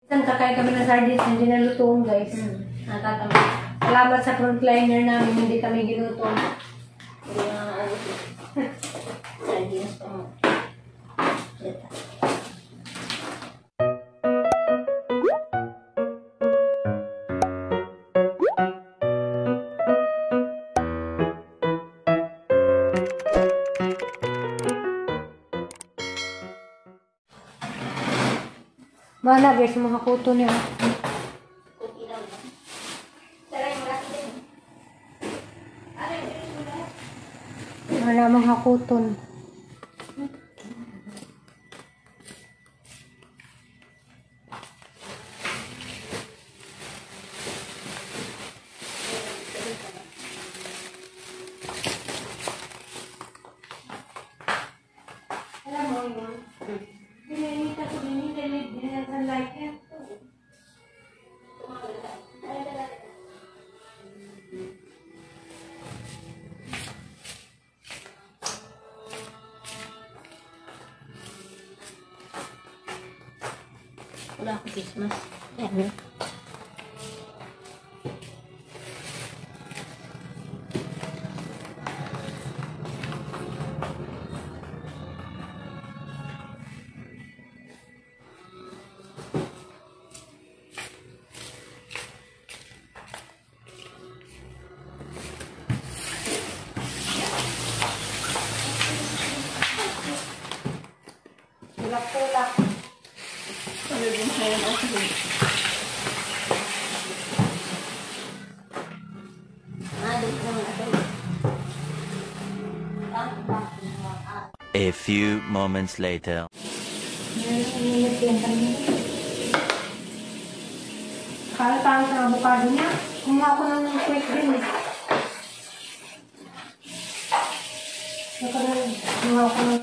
Minsan kakain kami ng sardines, hindi na lutuong guys. Natatama. Salamat sa frontliner namin, hindi kami ginutong. Hindi nga maubos. Sardines pa mo. Mana guys, mga kuto niya. Mana mga kuton. Alam mo yun? Dinilita ko din, dinilita like yan. Wala akong Christmas. Ayan. Tulak-tulak. Sabi mo ngayon ako. A few moments later. Kala tayo sa avocado niya. Kumuha ko ng quick din eh. Kumuha ko ng...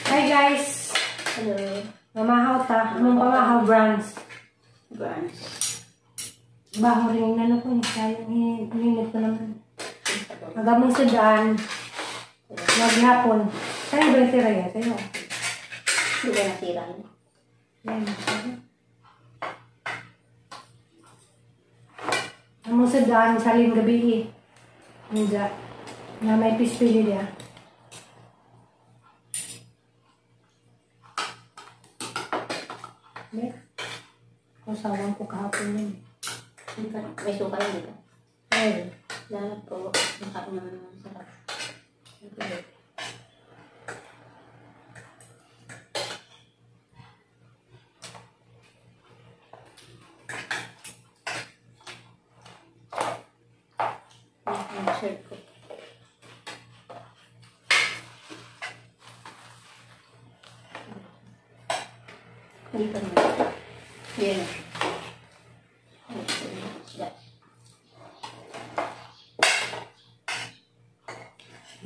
Hi guys! Hello. Mamahaw ta. Anong pamahaw brands? Brands. Baho rin yung ano ko eh. Kaya hininit ko naman. Magamong sa daan. Maghapon. Saan ba yung tira yan? Sa'yo? Hindi ba nasira yun? Yan. Among sa daan, saling gabi eh. Hindi. Na may pispili niya. Kasawang ko kahapon yun. May suka yun, di ba? Ay. Lahat po. Makain naman naman sarap. Okay. Ang shirt ko. Hindi pa naman. Yan.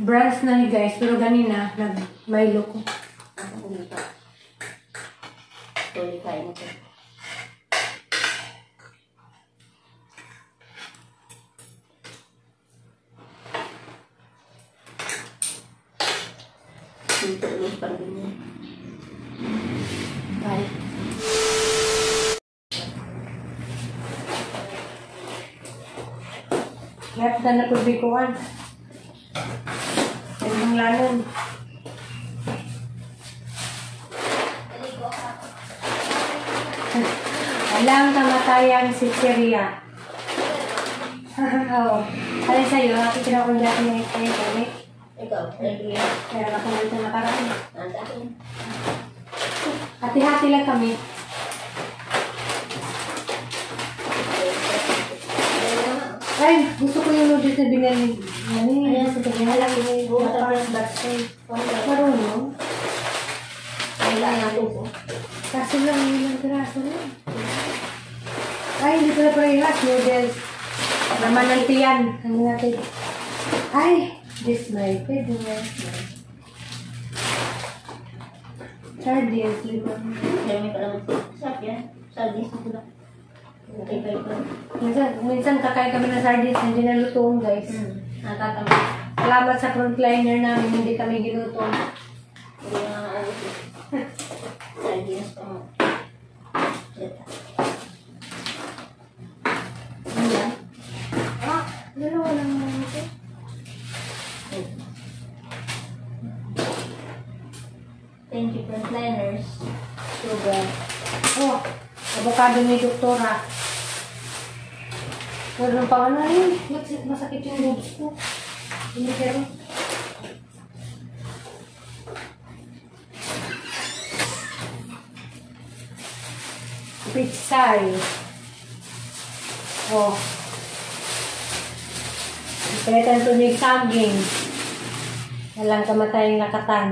Brands na ni guys, pero ganina, nag-Milo ko. Ako hindi pa. Tuloy kain ito. Dito ulit pa rin yun. Bye. Lahat na napubikuan. Ang lanon. Alam kamatayan si Syria. Oo. Alin sa'yo, nakikita ko dati na yung comic. Ikaw, ready yan. Kaya nakulit na nakaraan. Ang akin. Hati-hati lang kami. Ay, gusto ko yung noodles na binili. Ayan, sa tabi na lang yung Parang batsay. Marunong. wala nga ito. Kaso lang, ilang piraso lang. Ay, hindi pala parehas. Noodles. Naman ng tiyan. Ano natin? Ay, this may. Pwede nga. Sardines, limang. Dami pa lang. Sarap yan. Sardines na pula. Okay pa ito. Minsan kakain kami ng sardines, hindi na lutuong guys. Natatama. Salamat sa frontliner namin, hindi kami ginutom. Hindi na nga ako. Sardines pa mo. Ayan. Ah, dalawa lang naman ito. Thank you, frontliners. Sugar. Oh, avocado ni Doktora. Meron pa ano yun. Masakit yung boobs ko. Hindi pero. Pitsay. Oh. Ipetan to ni saging. Walang kamatayang nakatan.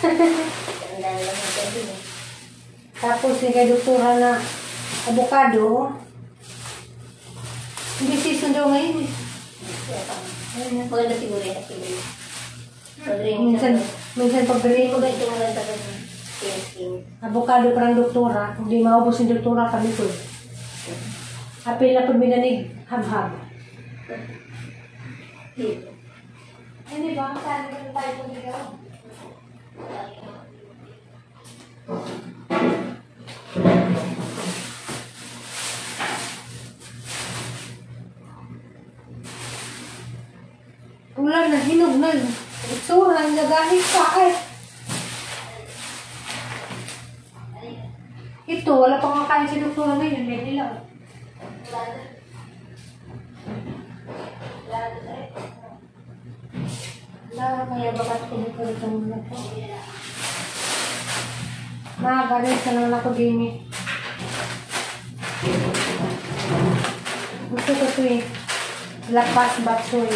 Ang dami lang ng pwede eh. Tapos ni kay Doktora na avocado. Hindi season daw ngayon eh. Maganda siguro yan. Minsan pagbili ko Maganda maganda ka ng skin. avocado parang Doktora. Hindi maubos yung Doktora kami ko. Apil na pag minanig, hab-hab. Dito. Hindi ba? Saan ka tayo kung ikaw? Ulan na, hinog na. Iksura, ang gagahit pa eh. Ito, wala pang makain si Doktora ngayon. May dilaw. Wala, kaya bakat ko dito itong mga po. Makagalit ka naman ako din eh. Gusto ko ito eh. Lapas batsoy.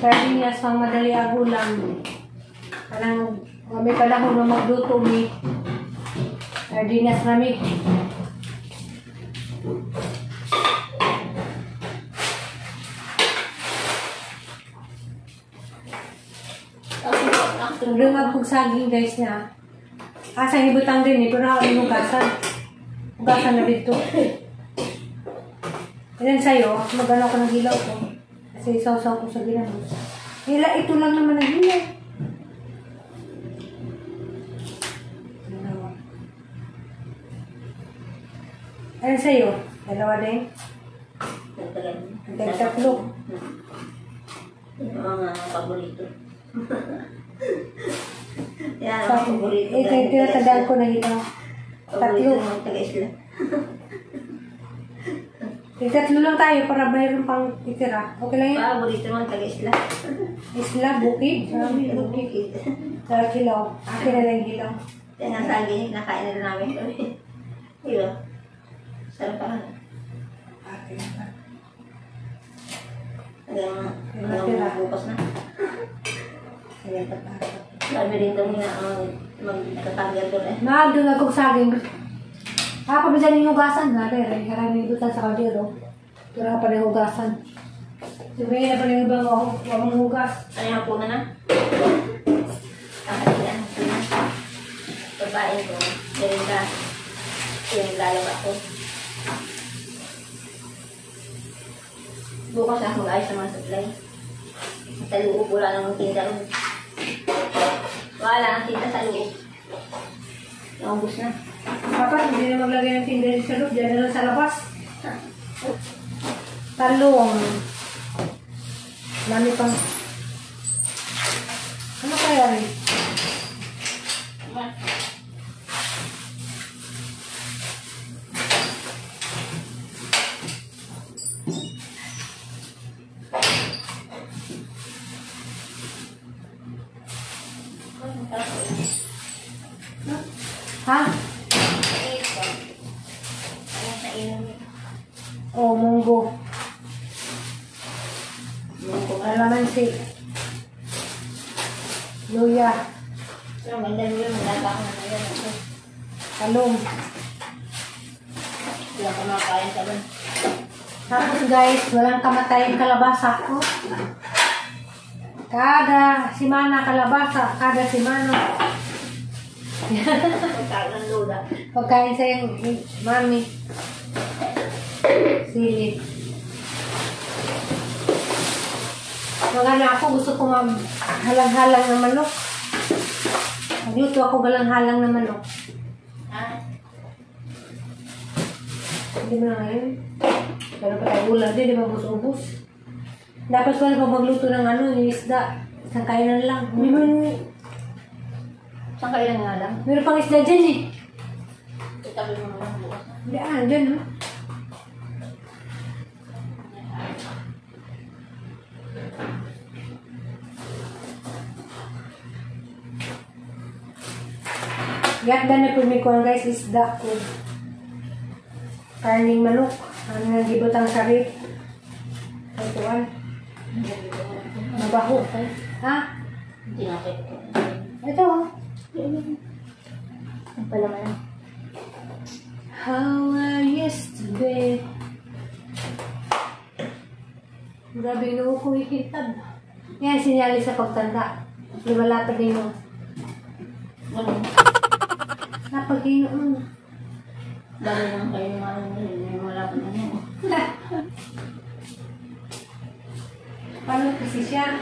Sardinas pang madali agulang. Parang may panahon na magluto may sardinas namin. Nagdungag kong saging guys na. Asa ibutang din eh, pero ako hugasan. Hugasan na dito. Ilan sa'yo, magano ako ng hilaw ko. Kasi isaw-saw ko sa ginamos. Hila, ito lang naman ang hilaw. Dalawa. Ilan sa'yo? Dalawa din? Tatlo. Yung mga paborito. Yan, Sa, ang paborito. ito yung tinatandaan ko na hilaw. Paborito Tatlo. ng taga-isla. Tatlo lang tayo para mayroon pang itira. Okay lang yun? Paborito ng taga-isla. Isla, bukid. Marami bukid. Sa hilaw. Akin na lang hilaw. Kaya nga saging, nakain na rin namin kami. Diba? Sarap pa nga. Akin na. Hanggang bukas na. Ayan, pagkakot. Sabi rin kami na magkatagal ko rin. Nagdungag kong saging. Pabisan yung hugasan na, rin. Karami yung sa kaldero. Tura pa rin hugasan. Sabihin na pa rin ibang wamang hugas. Ano yung puna na? Yan. Babae ko. Ganun ka. Yung lalabas ko. Bukas na mag-ayos sa mga supply. Sa loob, wala namang tinda ron. Wala ang tinda sa loob. Naubos na. Dapat hindi na maglagay ng tindahan sa loob. Diyan na lang sa labas. Talong. Lami pang... Ano kaya rin? Ha? Oh, munggo. Alamansi. Luya. Pero maganda nyo yung maganda ako na yun. Talong. Wala ka makakain sa doon. Tapos guys, walang kamatayang kalabasa. Oh. Kada simana kalabasa. Kada simana. Pagkain ng luda. Pagkain sa yung mami. Sili. Magana ako, gusto ko halang-halang na manok. Magluto ako galang-halang na manok. Hindi mo na ngayon. Pero patay ulam din, di ba ubus-ubus? Dapat pala pag magluto ng yung isda. Isang kainan lang. Hindi mo Saan kailan nga lang? meron pang isda dyan eh. Itabi mo naman bukas. Hindi, dyan ha. Yakda na po may kuhan guys, isda ko. Karning manok. Ano nang gibutang sarit. Ito mabaho. Ha? Hindi na kayo. Ito oh. Ang palaman. How I used to be. Grabe yung ko ikitab. Yan, sinyali sa pagtanda. Lumalapad din mo. Ano? Napag-inoon. Dami naman kayo yung may malapit na yun. Paano kasi siya?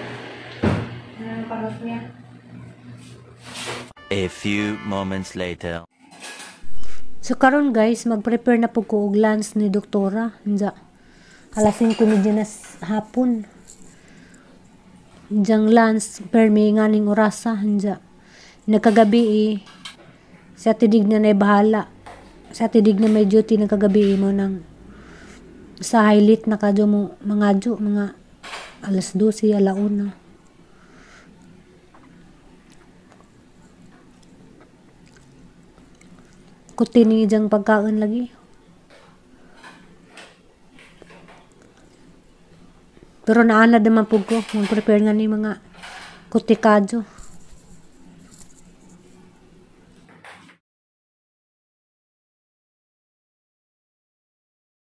Paano niya? A few moments later. So karon guys, mag-prepare na po ko og lunch ni doktora. Hinja. Alas 5 na hapon. Hinjang lunch per may nganing orasa. Hinja. Nagkagabi sa tidig na bahala. Sa tidig na may duty nagkagabi mo nang sa highlight na kadyo mo mga alas 12, alauna. Kuti ni jang pagkaon lagi. Pero naanad naman po ko. Mag-prepare nga ni mga kuti kadyo.